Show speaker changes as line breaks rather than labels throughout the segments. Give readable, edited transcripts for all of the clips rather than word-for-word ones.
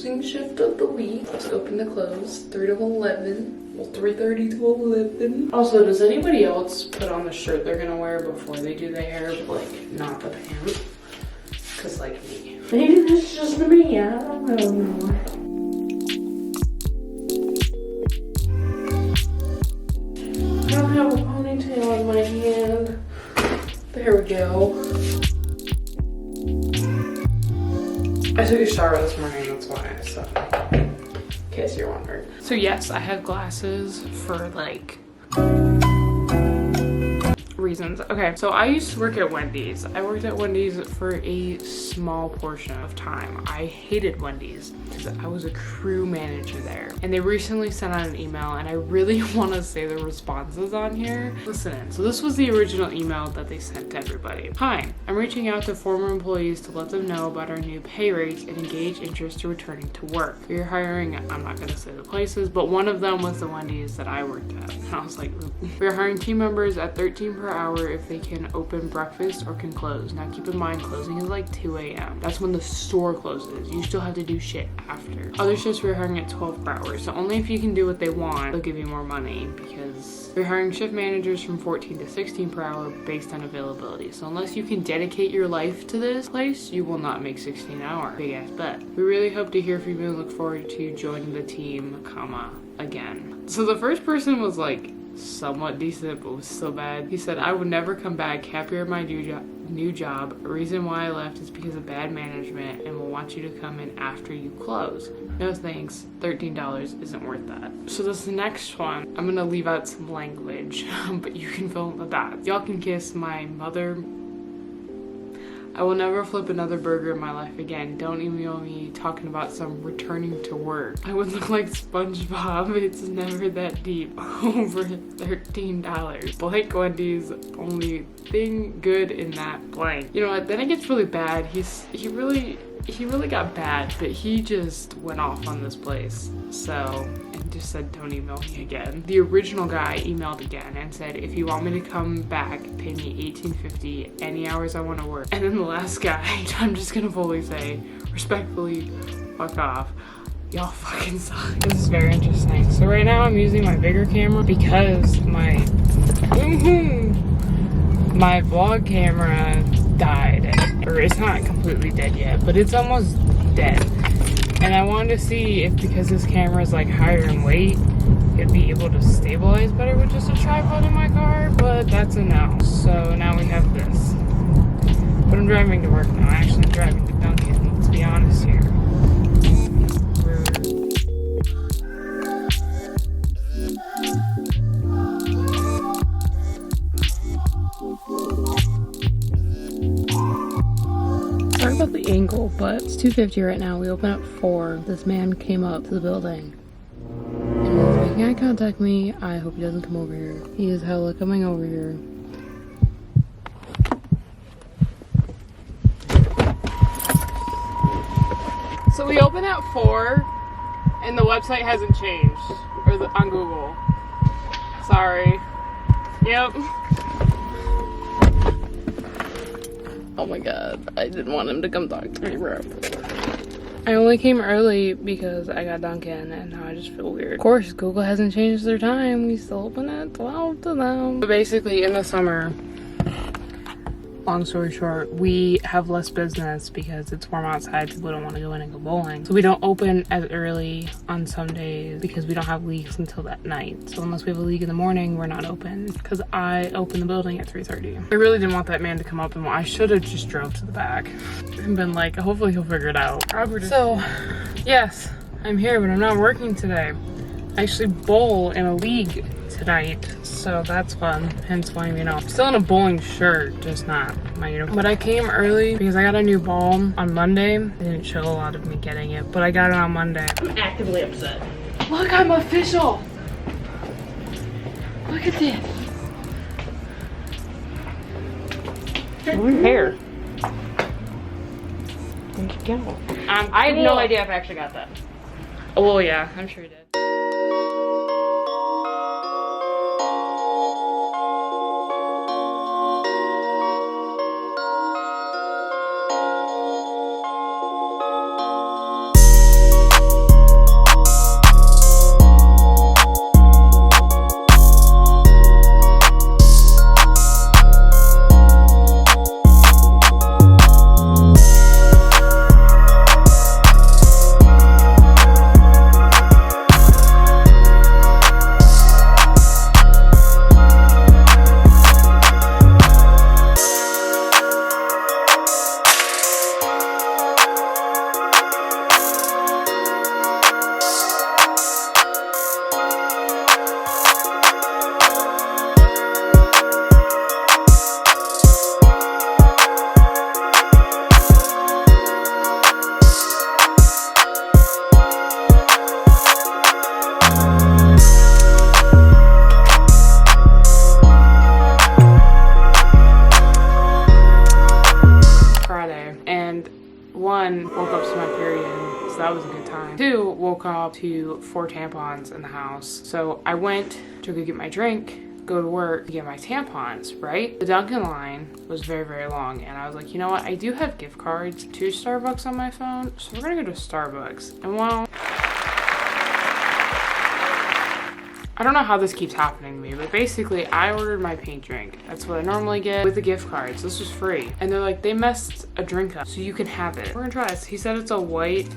closing shift of the week. It's open to close 3 to 11. Well, 3:30 to 11. Also, does anybody else put on the shirt they're gonna wear before they do their hair, but like not the pants? Cause like me. Maybe that's just me, I don't know. I don't have a ponytail in my hand. There we go. I took a shower this morning, that's why, so in case you're wondering. So yes, I have glasses for like reasons. Okay, so I used to work at Wendy's. I worked at Wendy's for a small portion of time. I hated Wendy's because I was a crew manager there. And they recently sent out an email, and I really want to say the responses on here. Listen in. So this was the original email that they sent to everybody. Hi, I'm reaching out to former employees to let them know about our new pay rates and engage interest to returning to work. We're hiring, I'm not going to say the places, but one of them was the Wendy's that I worked at. And I was like, we're hiring team members at 13 per hour if they can open breakfast or can close. Now keep in mind, closing is like 2 a.m. That's when the store closes. You still have to do shit after. Other shifts we're hiring at 12 per hour. So only if you can do what they want, they'll give you more money, because we're hiring shift managers from 14 to 16 per hour based on availability. So unless you can dedicate your life to this place, you will not make 16 an hour. Big ass bet. We really hope to hear from you and look forward to joining the team, again. So the first person was like somewhat decent, but was still bad. He said, I would never come back. Happier at my new job. A reason why I left is because of bad management and will want you to come in after you close. No thanks. $13 isn't worth that. So this next one, I'm gonna leave out some language, but you can fill in the dots. Y'all can kiss my mother. I will never flip another burger in my life again. Don't email me talking about some returning to work. I would look like SpongeBob. It's never that deep. Over $13. Blank Wendy's, only thing good in that blank. You know what? Then it gets really bad. He really got bad, but he just went off on this place. So, and just said, don't email me again. The original guy emailed again and said, if you want me to come back, pay me $18.50 any hours I want to work. And then the last guy, I'm just gonna fully say, respectfully, fuck off. Y'all fucking suck. This is very interesting. So right now I'm using my bigger camera because my vlog camera died. Or it's not completely dead yet, but it's almost dead. And I wanted to see if, because this camera is like higher in weight, it'd be able to stabilize better with just a tripod in my car, but that's a no. So now we have this. But I'm driving to work now. Actually, I'm driving to Dunkin', let's be honest here. Sorry about the angle, but it's 2:50 right now. We open at 4. This man came up to the building and was making eye contact with me. I hope he doesn't come over here. He is hella coming over here. So we open at 4 and the website hasn't changed, or on Google. Sorry. Yep. Oh my god, I didn't want him to come talk to me, bro. I only came early because I got Dunkin' and now I just feel weird. Of course, Google hasn't changed their time. We still open at 12 to them. But basically, in the summer, long story short, we have less business because it's warm outside. People don't want to go in and go bowling. So we don't open as early on some days because we don't have leagues until that night. So unless we have a league in the morning, we're not open because I open the building at 3:30. I really didn't want that man to come up, and I should have just drove to the back and been like, hopefully he'll figure it out. So yes, I'm here, but I'm not working today. I actually bowl in a league tonight, so that's fun. Hence why, you know, I'm still in a bowling shirt, just not my uniform. But I came early because I got a new ball on Monday. They didn't show a lot of me getting it, but I got it on Monday. I'm actively upset. Look, I'm official. Look at this. Blue hair. Where'd you go? I have no idea if I actually got that. Oh, well, yeah, I'm sure you did. woke up to 4 tampons in the house. So I went to go get my drink, go to work to get my tampons, right? The Dunkin' line was very, very long, and I was like, you know what? I do have gift cards to Starbucks on my phone, so we're gonna go to Starbucks. And well, I don't know how this keeps happening to me, but basically I ordered my pink drink. That's what I normally get with the gift cards. This was free. And they're like, they messed a drink up, so you can have it. We're gonna try this. He said it's a white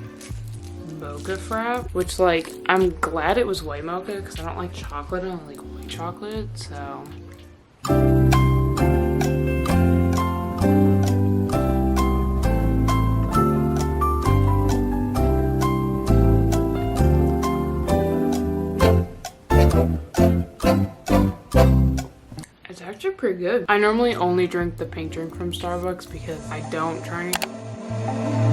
mocha frap, which, like, I'm glad it was white mocha because I don't like chocolate. I don't like white chocolate, so. It's actually pretty good. I normally only drink the pink drink from Starbucks because I don't try anything.